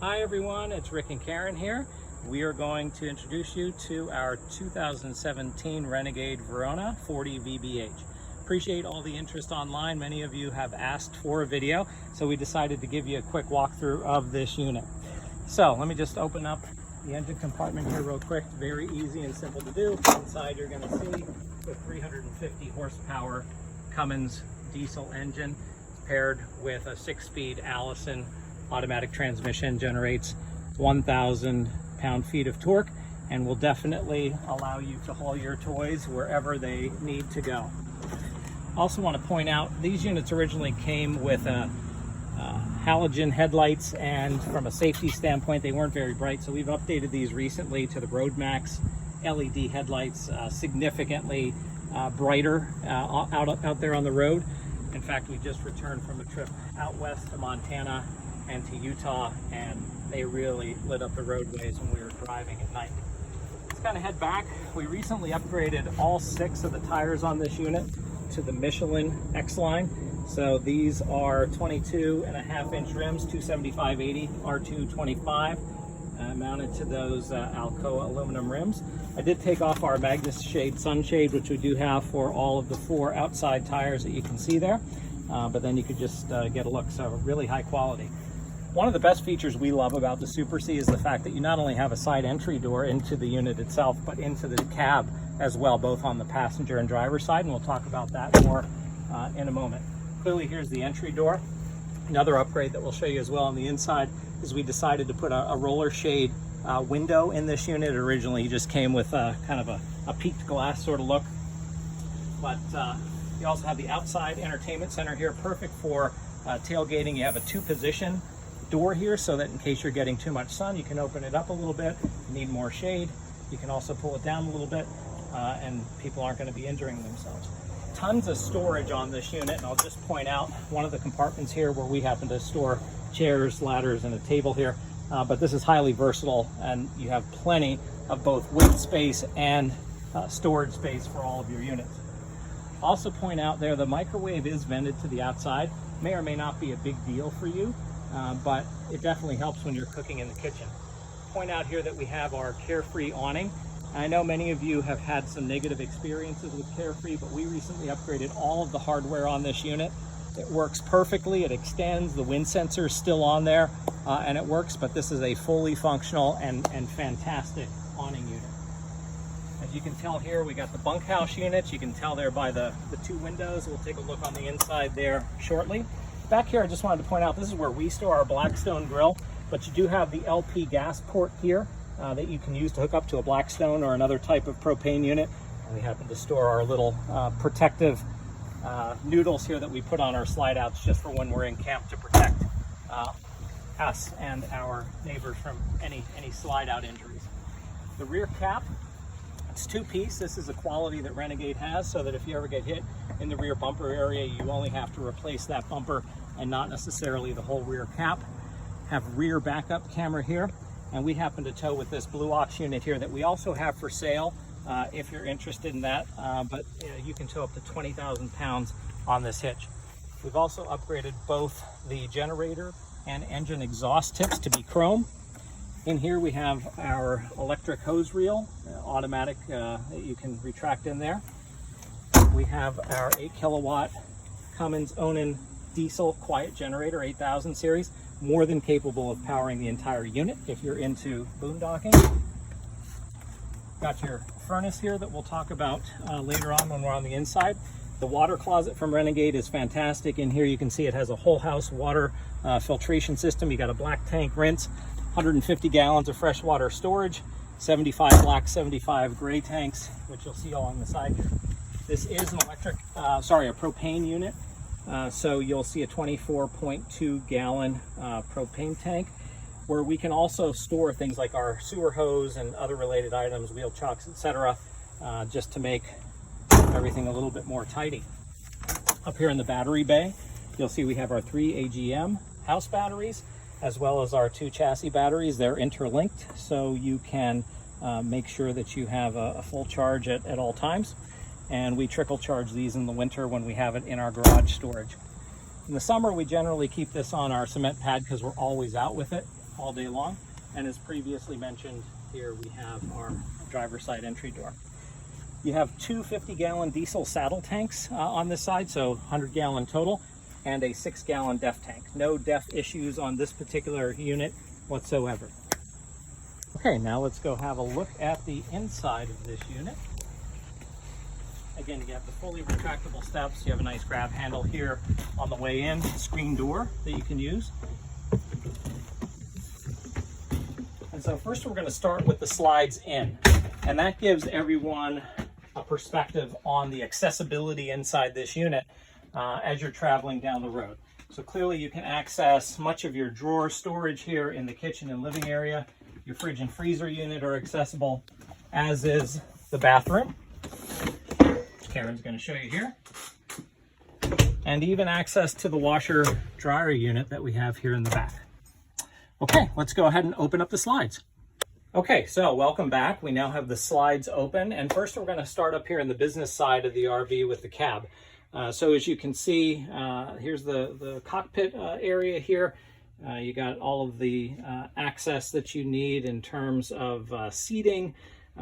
Hi everyone, it's Rick and Karen here. We are going to introduce you to our 2017 Renegade Verona 40 VBH. Appreciate all the interest online. Many of you have asked for a video, so we decided to give you a quick walkthrough of this unit. So let me just open up the engine compartment here real quick. Very easy and simple to do. Inside you're going to see the 350 horsepower Cummins diesel engine paired with a 6-speed Allison automatic transmission. Generates 1,000 pound-feet of torque and will definitely allow you to haul your toys wherever they need to go. Also want to point out, these units originally came with halogen headlights, and from a safety standpoint they weren't very bright, so we've updated these recently to the Road Max LED headlights, significantly brighter out there on the road. In fact, we just returned from a trip out west to Montana and to Utah, and they really lit up the roadways when we were driving at night. Let's kind of head back. We recently upgraded all 6 of the tires on this unit to the Michelin X line. So these are 22.5-inch rims, 275/80 R225, mounted to those Alcoa aluminum rims. I did take off our Magnus Shade sunshade, which we do have for all of the 4 outside tires that you can see there, but then you could just get a look. So really high quality. One of the best features we love about the Super C is the fact that you not only have a side entry door into the unit itself, but into the cab as well, both on the passenger and driver side, and we'll talk about that more in a moment. Clearly, here's the entry door. Another upgrade that we'll show you as well on the inside is we decided to put a roller shade window in this unit. It originally just came with kind of a peaked glass sort of look, but you also have the outside entertainment center here, perfect for tailgating. You have a 2-position door here, so that in case you're getting too much sun, you can open it up a little bit. You need more shade, you can also pull it down a little bit, and people aren't going to be injuring themselves. Tons of storage on this unit, and I'll just point out one of the compartments here where we happen to store chairs, ladders, and a table here, but this is highly versatile, and you have plenty of both weight space and storage space for all of your units. Also point out there, the microwave is vented to the outside. May or may not be a big deal for you, but it definitely helps when you're cooking in the kitchen. Point out here that we have our Carefree awning. I know many of you have had some negative experiences with Carefree, but we recently upgraded all of the hardware on this unit. It works perfectly, it extends, the wind sensor is still on there, and it works, but this is a fully functional and fantastic awning unit. As you can tell here, we got the bunkhouse units. You can tell there by the 2 windows. We'll take a look on the inside there shortly. Back here, I just wanted to point out, this is where we store our Blackstone grill, but you do have the LP gas port here that you can use to hook up to a Blackstone or another type of propane unit. And we happen to store our little protective noodles here that we put on our slide outs just for when we're in camp to protect us and our neighbors from any slide out injuries. The rear cap, it's 2-piece. This is a quality that Renegade has, so that if you ever get hit in the rear bumper area, you only have to replace that bumper and not necessarily the whole rear cap. Have rear backup camera here, and we happen to tow with this Blue Ox unit here that we also have for sale if you're interested in that, but you can tow up to 20,000 pounds on this hitch. We've also upgraded both the generator and engine exhaust tips to be chrome. In here we have our electric hose reel, automatic, that you can retract in there. We have our 8-kilowatt Cummins Onan diesel quiet generator, 8000 series, more than capable of powering the entire unit if you're into boondocking. Got your furnace here that we'll talk about later on when we're on the inside. The water closet from Renegade is fantastic. In here you can see it has a whole house water filtration system. You got a black tank rinse, 150 gallons of fresh water storage, 75 black, 75 gray tanks, which you'll see all on the side here. This is an a propane unit. So you'll see a 24.2 gallon propane tank, where we can also store things like our sewer hose and other related items, wheel chocks, etc., just to make everything a little bit more tidy. Up here in the battery bay, you'll see we have our 3 AGM house batteries, as well as our 2 chassis batteries. They're interlinked, so you can make sure that you have a full charge at all times. And we trickle charge these in the winter when we have it in our garage storage. In the summer, we generally keep this on our cement pad because we're always out with it. all day long. And as previously mentioned, here we have our driver's side entry door. You have two 50-gallon diesel saddle tanks on this side, so 100-gallon total, and a 6-gallon DEF tank. No DEF issues on this particular unit whatsoever. Okay, now let's go have a look at the inside of this unit. Again, you have the fully retractable steps. You have a nice grab handle here on the way in, screen door that you can use. And so first we're going to start with the slides in, and that gives everyone a perspective on the accessibility inside this unit as you're traveling down the road. So clearly you can access much of your drawer storage here in the kitchen and living area. Your fridge and freezer unit are accessible, as is the bathroom. Karen's going to show you here. And even access to the washer dryer unit that we have here in the back. Okay, let's go ahead and open up the slides. Okay, so welcome back. We now have the slides open, and first we're going to start up here in the business side of the RV with the cab. So as you can see, here's the cockpit area here. You got all of the access that you need in terms of seating.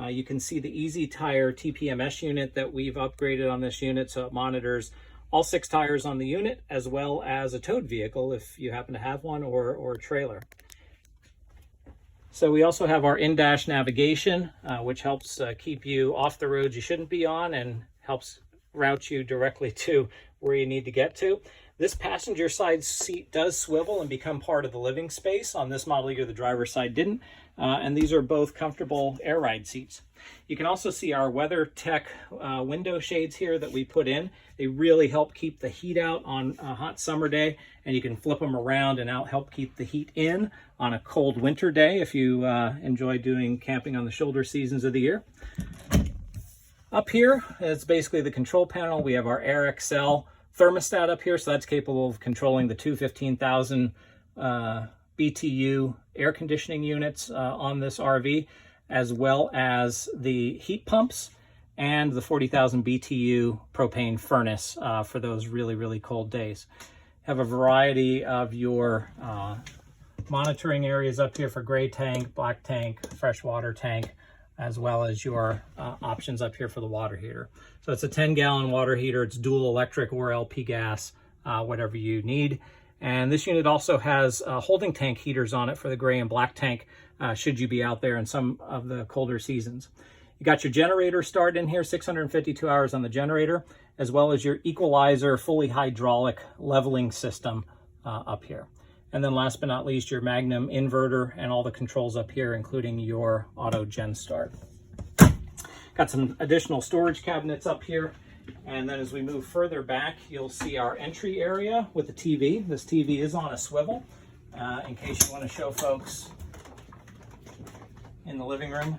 You can see the Easy Tire TPMS unit that we've upgraded on this unit, so it monitors all 6 tires on the unit, as well as a towed vehicle if you happen to have one, or a trailer. So we also have our in-dash navigation, which helps keep you off the roads you shouldn't be on and helps route you directly to where you need to get to. This passenger side seat does swivel and become part of the living space. On this model year, the driver's side didn't. And these are both comfortable air ride seats. You can also see our WeatherTech window shades here that we put in. They really help keep the heat out on a hot summer day, and you can flip them around and help keep the heat in on a cold winter day if you enjoy doing camping on the shoulder seasons of the year. Up here is basically the control panel. We have our Air XL thermostat up here, so that's capable of controlling the two 15,000 BTU air conditioning units on this RV, as well as the heat pumps and the 40,000 BTU propane furnace for those really, really cold days. Have a variety of your monitoring areas up here for gray tank, black tank, freshwater tank, as well as your options up here for the water heater. So it's a 10-gallon water heater. It's dual electric or LP gas, whatever you need. And this unit also has holding tank heaters on it for the gray and black tank, should you be out there in some of the colder seasons. You got your generator start in here, 652 hours on the generator, as well as your equalizer, fully hydraulic leveling system up here. And then last but not least, your Magnum inverter and all the controls up here, including your auto gen start. Got some additional storage cabinets up here. And then as we move further back, you'll see our entry area with the TV. This TV is on a swivel, in case you want to show folks in the living room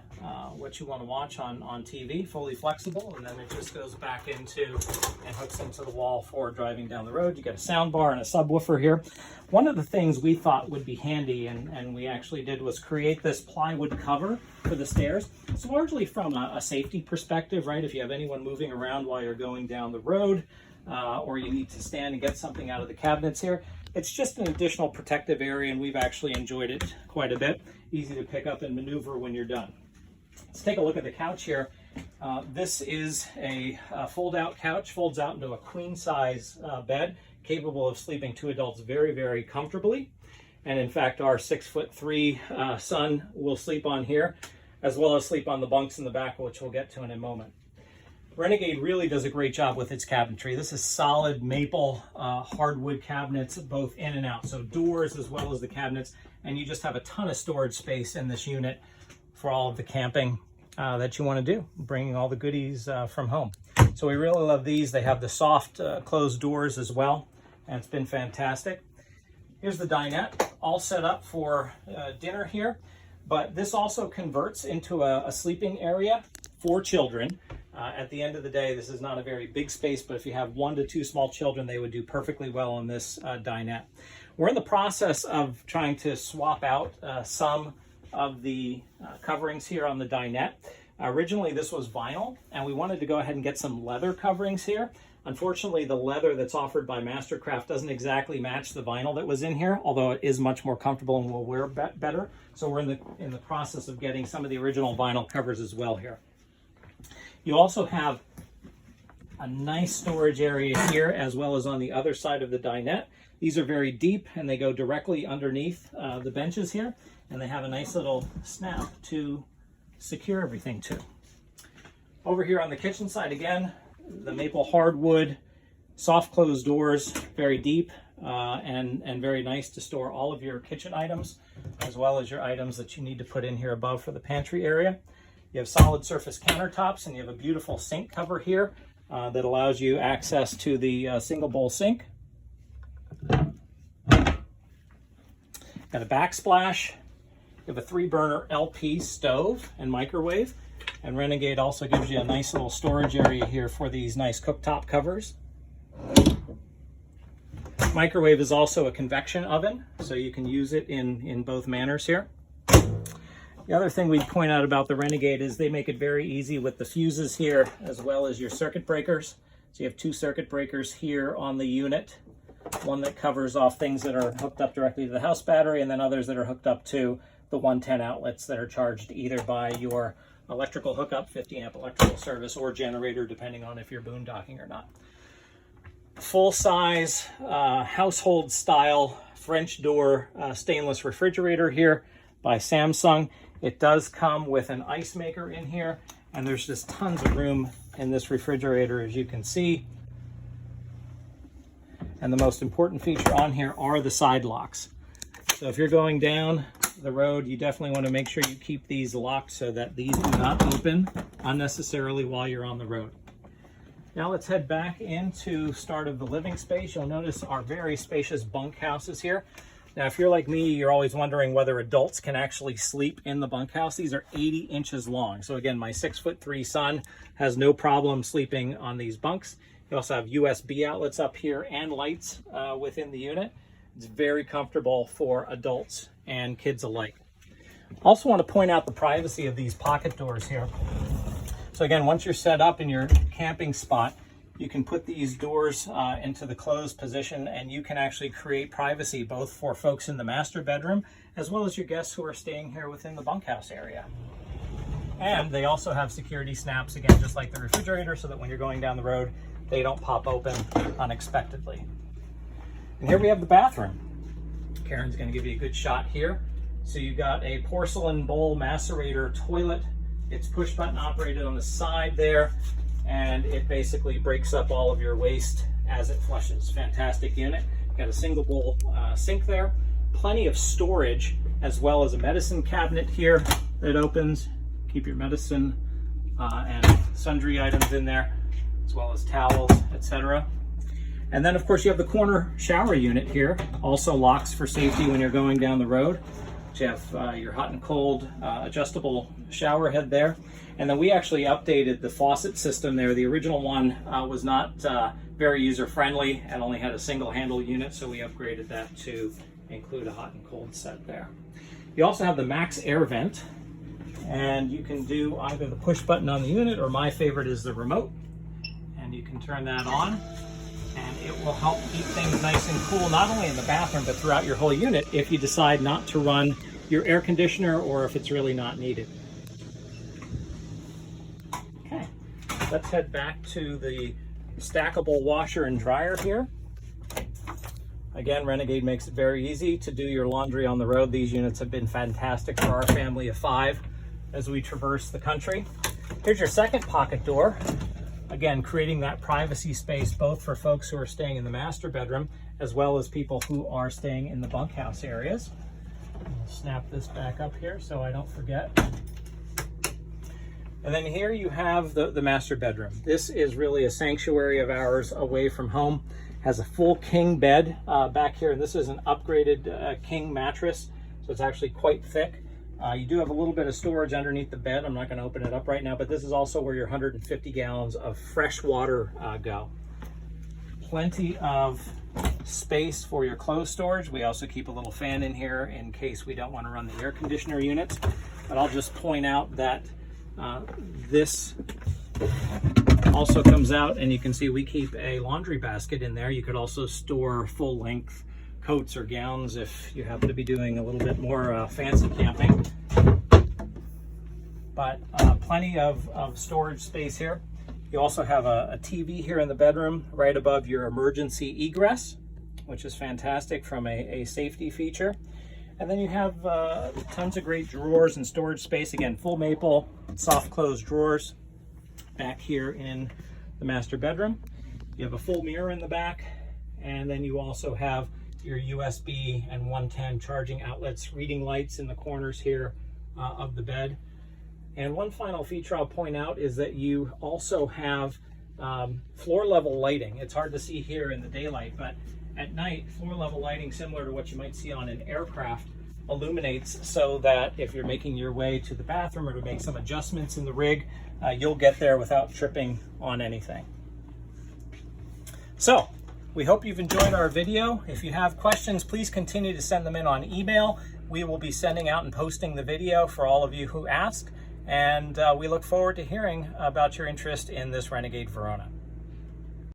what you want to watch on TV, fully flexible, and then it just goes back into and hooks into the wall for driving down the road. You got a sound bar and a subwoofer here. One of the things we thought would be handy, and we actually did, was create this plywood cover for the stairs. It's largely from a safety perspective, right? If you have anyone moving around while you're going down the road, or you need to stand and get something out of the cabinets here, it's just an additional protective area, and we've actually enjoyed it quite a bit. Easy to pick up and maneuver when you're done. Let's take a look at the couch here. This is a fold-out couch, folds out into a queen-size bed, capable of sleeping 2 adults very, very comfortably. And in fact, our 6'3" son will sleep on here, as well as sleep on the bunks in the back, which we'll get to in a moment. Renegade really does a great job with its cabinetry. This is solid maple hardwood cabinets, both in and out. So doors as well as the cabinets. And you just have a ton of storage space in this unit for all of the camping that you want to do, bringing all the goodies from home. So we really love these. They have the soft closed doors as well, and it's been fantastic. Here's the dinette, all set up for dinner here, but this also converts into a sleeping area for children. At the end of the day, this is not a very big space, but if you have 1 to 2 small children, they would do perfectly well in this dinette. We're in the process of trying to swap out some of the coverings here on the dinette. Originally, this was vinyl, and we wanted to go ahead and get some leather coverings here. Unfortunately, the leather that's offered by Mastercraft doesn't exactly match the vinyl that was in here, although it is much more comfortable and will wear better. So we're in the process of getting some of the original vinyl covers as well here. You also have a nice storage area here, as well as on the other side of the dinette. These are very deep and they go directly underneath the benches here, and they have a nice little snap to secure everything to. Over here on the kitchen side again, the maple hardwood, soft closed doors, very deep and very nice to store all of your kitchen items, as well as your items that you need to put in here above for the pantry area. You have solid surface countertops, and you have a beautiful sink cover here that allows you access to the single bowl sink. Got a backsplash. You have a 3-burner LP stove and microwave. And Renegade also gives you a nice little storage area here for these nice cooktop covers. Microwave is also a convection oven, so you can use it in both manners here. The other thing we'd point out about the Renegade is they make it very easy with the fuses here, as well as your circuit breakers. So you have 2 circuit breakers here on the unit. One that covers off things that are hooked up directly to the house battery, and then others that are hooked up to the 110 outlets that are charged either by your electrical hookup, 50 amp electrical service, or generator, depending on if you're boondocking or not. Full size household style French door stainless refrigerator here by Samsung. It does come with an ice maker in here, and there's just tons of room in this refrigerator, as you can see. And the most important feature on here are the side locks. So if you're going down the road, you definitely want to make sure you keep these locked so that these do not open unnecessarily while you're on the road. Now let's head back into start of the living space. You'll notice our very spacious bunkhouses here. Now, if you're like me, you're always wondering whether adults can actually sleep in the bunkhouse. These are 80 inches long. So again, my 6'3" son has no problem sleeping on these bunks. You also have USB outlets up here and lights within the unit. It's very comfortable for adults and kids alike. Also want to point out the privacy of these pocket doors here. So again, once you're set up in your camping spot, you can put these doors into the closed position, and you can actually create privacy both for folks in the master bedroom as well as your guests who are staying here within the bunkhouse area. And they also have security snaps, again, just like the refrigerator, so that when you're going down the road, they don't pop open unexpectedly. And here we have the bathroom. Karen's going to give you a good shot here. So you got a porcelain bowl macerator toilet. It's push button operated on the side there, and it basically breaks up all of your waste as it flushes. Fantastic unit. Got a single bowl sink there. Plenty of storage, as well as a medicine cabinet here that opens. Keep your medicine and sundry items in there, as well as towels, etc. And then of course you have the corner shower unit here. Also locks for safety when you're going down the road. You have your hot and cold adjustable shower head there. And then we actually updated the faucet system there. The original one was not very user-friendly and only had a single handle unit, so we upgraded that to include a hot and cold set there. You also have the max air vent, and you can do either the push button on the unit, or my favorite is the remote. And you can turn that on, and it will help keep things nice and cool, not only in the bathroom, but throughout your whole unit if you decide not to run your air conditioner or if it's really not needed. Okay, let's head back to the stackable washer and dryer here. Again, Renegade makes it very easy to do your laundry on the road. These units have been fantastic for our family of 5 as we traverse the country. Here's your second pocket door. Again, creating that privacy space both for folks who are staying in the master bedroom as well as people who are staying in the bunkhouse areas. I'll snap this back up here so I don't forget. And then here you have the master bedroom. This is really a sanctuary of ours away from home. Has a full king bed back here. This is an upgraded king mattress, so it's actually quite thick. You do have a little bit of storage underneath the bed. I'm not going to open it up right now, but this is also where your 150 gallons of fresh water go. Plenty of space for your clothes storage. We also keep a little fan in here in case we don't want to run the air conditioner units. But I'll just point out that this Also comes out, and you can see we keep a laundry basket in there. You could also store full-length coats or gowns if you happen to be doing a little bit more fancy camping. But plenty of storage space here. You also have a TV here in the bedroom right above your emergency egress, which is fantastic from a safety feature. And then you have tons of great drawers and storage space. Again, full maple, soft close drawers back here in the master bedroom. You have a full mirror in the back, and then you also have your USB and 110 charging outlets, reading lights in the corners here of the bed. And one final feature I'll point out is that you also have floor level lighting. It's hard to see here in the daylight, but at night, floor level lighting, similar to what you might see on an aircraft, illuminates so that if you're making your way to the bathroom or to make some adjustments in the rig, you'll get there without tripping on anything. So we hope you've enjoyed our video. If you have questions, please continue to send them in on email. We will be sending out and posting the video for all of you who ask, and we look forward to hearing about your interest in this Renegade Verona.